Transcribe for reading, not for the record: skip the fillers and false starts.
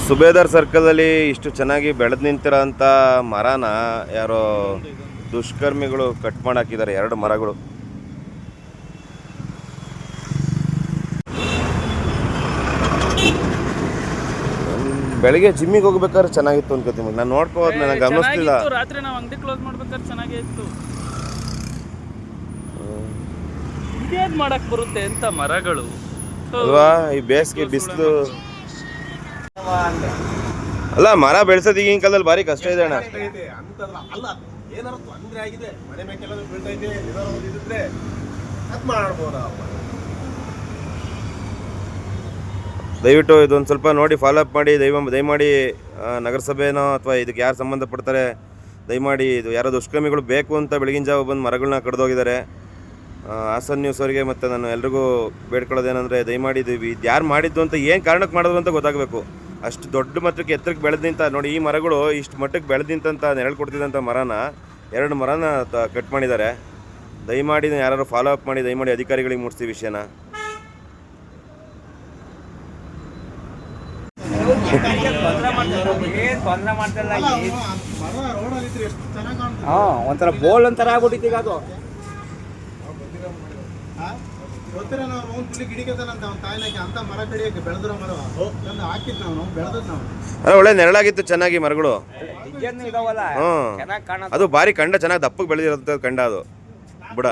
ಸುಬೇದಾರ್ ಸರ್ಕಲಲ್ಲಿ ಇಷ್ಟು ಚೆನ್ನಾಗಿ ಬೆಳೆದು ನಿಂತಿರೋ ಅಂಥ ಮರನ ಯಾರೋ ದುಷ್ಕರ್ಮಿಗಳು ಕಟ್ ಮಾಡಾಕಿದ್ದಾರೆ, 2 ಮರಗಳು. ಬೆಳಿಗ್ಗೆ ಜಿಮ್ಮಿಗೆ ಹೋಗ್ಬೇಕಾದ್ರೆ ಚೆನ್ನಾಗಿತ್ತು ಅನ್ಕೋತೀನಿ. ನಾನು ನೋಡ್ಕೋದು ನನಗೆ ಗಮನಿಸ್ತಿಲ್ಲ. ರಾತ್ರಿ ನಾವು ಅಂಗಡಿ ಕ್ಲೋಸ್ ಮಾಡ್ಬೇಕಾದ್ರೆ ಚೆನ್ನಾಗೇ ಇತ್ತು. ಇದೇನ್ ಮಾಡಕ್ ಬರುತ್ತೆ ಅಂತ ಮರಗಳು ಅಲ್ವಾ? ಈ ಬೇಸಿಗೆ ಬಿಸಿಲು ಅಲ್ಲ, ಮರ ಬೆಳೆಸೋದು ಈಗಿನ ಕಾಲದಲ್ಲಿ ಭಾರಿ ಕಷ್ಟ ಇದೆ ಅಣ್ಣ. ದಯವಿಟ್ಟು ಇದೊಂದು ಸ್ವಲ್ಪ ನೋಡಿ, ಫಾಲೋ ಅಪ್ ಮಾಡಿ. ದಯಮಾಡಿ ನಗರಸಭೆನೋ ಅಥವಾ ಇದಕ್ಕೆ ಯಾರು ಸಂಬಂಧಪಡ್ತಾರೆ ದಯಮಾಡಿ, ಇದು ಯಾರೋ ದುಷ್ಕರ್ಮಿಗಳು ಬೇಕು ಅಂತ ಬೆಳಗಿನ ಜಾವ ಬಂದು ಮರಗಳನ್ನ ಕಡ್ದೋಗಿದ್ದಾರೆ. ಹಾಸನ್ ನ್ಯೂಸ್ ಅವರಿಗೆ ಮತ್ತು ನಾನು ಎಲ್ರಿಗೂ ಬೇಡ್ಕೊಳ್ಳೋದೇನೆಂದರೆ, ದಯಮಾಡಿ ಇದು ಯಾರು ಮಾಡಿದ್ದು ಅಂತ, ಏನು ಕಾರಣಕ್ಕೆ ಮಾಡಿದ್ರು ಅಂತ ಗೊತ್ತಾಗಬೇಕು. ಅಷ್ಟು ದೊಡ್ಡ ಮಟ್ಟಕ್ಕೆ ಎತ್ತರಕ್ಕೆ ಬೆಳೆದಿಂತ ನೋಡಿ, ಈ ಮರಗಳು ಇಷ್ಟು ಮಟ್ಟಕ್ಕೆ ಬೆಳೆದಿಂತಂತ ನೆರಳು ಕೊಡ್ತಿದ್ದಂಥ ಮರನ 2 ಮರನ ಕಟ್ ಮಾಡಿದ್ದಾರೆ. ದಯಮಾಡಿ ಯಾರು ಫಾಲೋ ಅಪ್ ಮಾಡಿ, ದಯಮಾಡಿ ಅಧಿಕಾರಿಗಳಿಗೆ ಮುಟ್ಟಿಸಿ ವಿಷಯನ. ಒಂಥರ ಬೋಲ್ ಒಂಥರ ಆಗ್ಬಿಟ್ಟಿತ್ತು ಈಗ ಅದು. ಒಳ್ಳೆ ನೆರಳಾಗಿತ್ತು ಚೆನ್ನಾಗಿ ಮರಗಳು. ಅದು ಭಾರಿ ಕಂಡ ಚೆನ್ನಾಗಿ ದಪ್ಪಕ್ಕೆ ಬೆಳೆದಿರೋ ಕಂಡ ಅದು ಬುಡ.